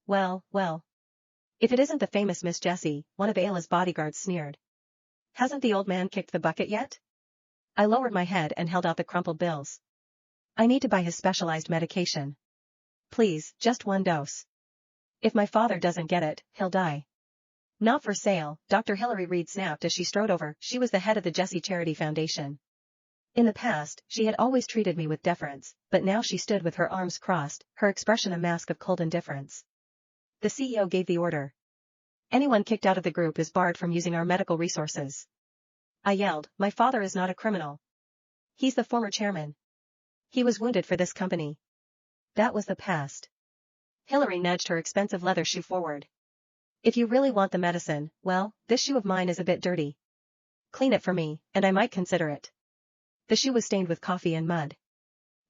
Well, well. If it isn't the famous Miss Jessi, one of Ayla's bodyguards sneered. Hasn't the old man kicked the bucket yet? I lowered my head and held out the crumpled bills. I need to buy his specialized medication. Please, just one dose. If my father doesn't get it, he'll die. Not for sale, Dr. Hilary Reed snapped as she strode over. She was the head of the Jessi Charity Foundation. In the past, she had always treated me with deference, but now she stood with her arms crossed, her expression a mask of cold indifference. The CEO gave the order. Anyone kicked out of the group is barred from using our medical resources. I yelled, my father is not a criminal. He's the former chairman. He was wounded for this company. That was the past. Hilary nudged her expensive leather shoe forward. If you really want the medicine, well, this shoe of mine is a bit dirty. Clean it for me, and I might consider it. The shoe was stained with coffee and mud.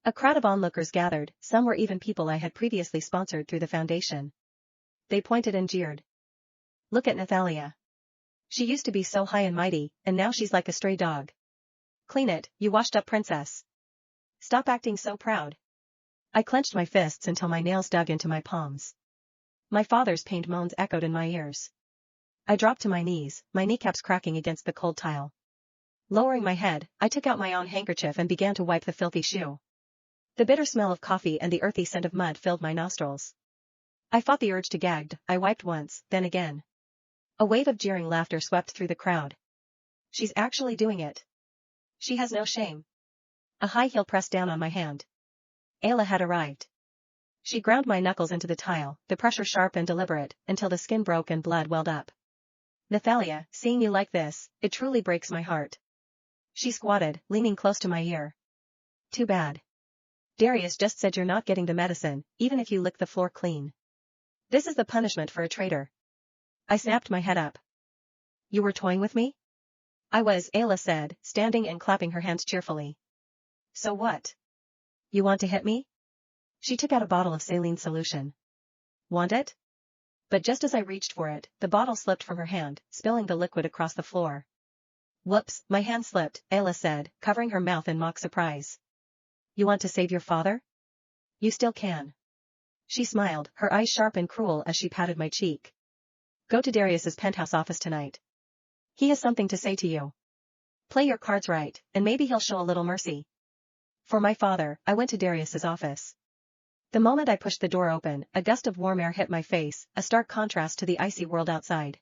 A crowd of onlookers gathered, some were even people I had previously sponsored through the foundation. They pointed and jeered. Look at Nathalia. She used to be so high and mighty, and now she's like a stray dog. Clean it, you washed-up princess. Stop acting so proud. I clenched my fists until my nails dug into my palms. My father's pained moans echoed in my ears. I dropped to my knees, my kneecaps cracking against the cold tile. Lowering my head, I took out my own handkerchief and began to wipe the filthy shoe. The bitter smell of coffee and the earthy scent of mud filled my nostrils. I fought the urge to gag. I wiped once, then again. A wave of jeering laughter swept through the crowd. She's actually doing it. She has no shame. A high heel pressed down on my hand. Ayla had arrived. She ground my knuckles into the tile, the pressure sharp and deliberate, until the skin broke and blood welled up. Nathalia, seeing you like this, it truly breaks my heart. She squatted, leaning close to my ear. Too bad. Darius just said you're not getting the medicine, even if you lick the floor clean. This is the punishment for a traitor. I snapped my head up. You were toying with me? I was, Ayla said, standing and clapping her hands cheerfully. So what? You want to hit me? She took out a bottle of saline solution. Want it? But just as I reached for it, the bottle slipped from her hand, spilling the liquid across the floor. Whoops, my hand slipped, Ayla said, covering her mouth in mock surprise. You want to save your father? You still can. She smiled, her eyes sharp and cruel as she patted my cheek. Go to Darius's penthouse office tonight. He has something to say to you. Play your cards right, and maybe he'll show a little mercy. For my father, I went to Darius's office. The moment I pushed the door open, a gust of warm air hit my face, a stark contrast to the icy world outside.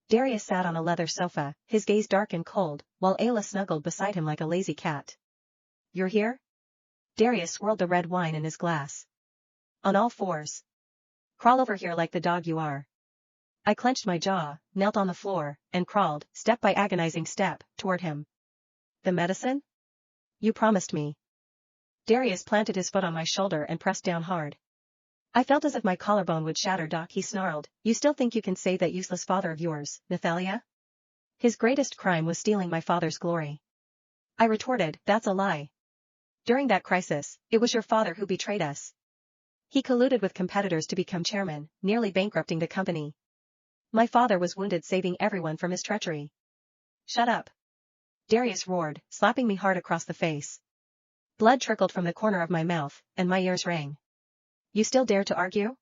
Darius sat on a leather sofa, his gaze dark and cold, while Ayla snuggled beside him like a lazy cat. You're here? Darius swirled the red wine in his glass. On all fours. Crawl over here like the dog you are. I clenched my jaw, knelt on the floor, and crawled, step by agonizing step, toward him. The medicine? You promised me. Darius planted his foot on my shoulder and pressed down hard. I felt as if my collarbone would shatter. Doc, he snarled, you still think you can save that useless father of yours, Nathalia? His greatest crime was stealing my father's glory. I retorted, that's a lie. During that crisis, it was your father who betrayed us. He colluded with competitors to become chairman, nearly bankrupting the company. My father was wounded saving everyone from his treachery. Shut up. Darius roared, slapping me hard across the face. Blood trickled from the corner of my mouth, and my ears rang. You still dare to argue?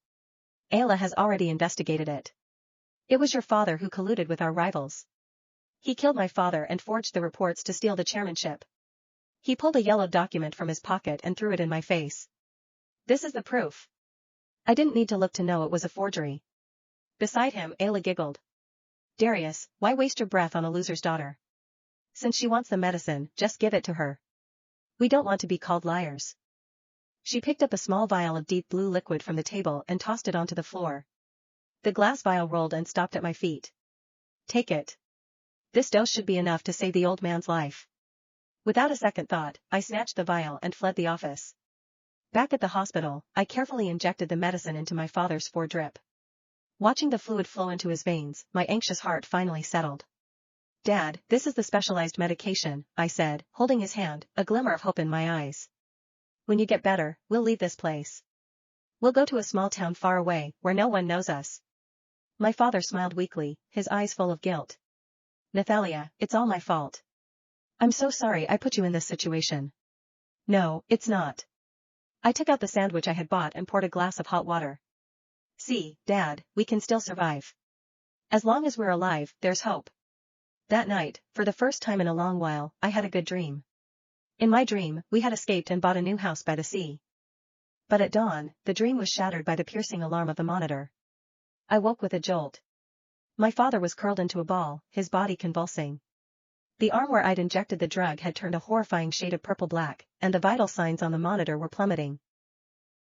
Ayla has already investigated it. It was your father who colluded with our rivals. He killed my father and forged the reports to steal the chairmanship. He pulled a yellow document from his pocket and threw it in my face. This is the proof. I didn't need to look to know it was a forgery. Beside him, Ayla giggled. Darius, why waste your breath on a loser's daughter? Since she wants the medicine, just give it to her. We don't want to be called liars. She picked up a small vial of deep blue liquid from the table and tossed it onto the floor. The glass vial rolled and stopped at my feet. Take it. This dose should be enough to save the old man's life. Without a second thought, I snatched the vial and fled the office. Back at the hospital, I carefully injected the medicine into my father's foredrip. Watching the fluid flow into his veins, my anxious heart finally settled. Dad, this is the specialized medication, I said, holding his hand, a glimmer of hope in my eyes. When you get better, we'll leave this place. We'll go to a small town far away, where no one knows us. My father smiled weakly, his eyes full of guilt. Nathalia, it's all my fault. I'm so sorry I put you in this situation. No, it's not. I took out the sandwich I had bought and poured a glass of hot water. See, Dad, we can still survive. As long as we're alive, there's hope. That night, for the first time in a long while, I had a good dream. In my dream, we had escaped and bought a new house by the sea. But at dawn, the dream was shattered by the piercing alarm of the monitor. I woke with a jolt. My father was curled into a ball, his body convulsing. The arm where I'd injected the drug had turned a horrifying shade of purple-black, and the vital signs on the monitor were plummeting.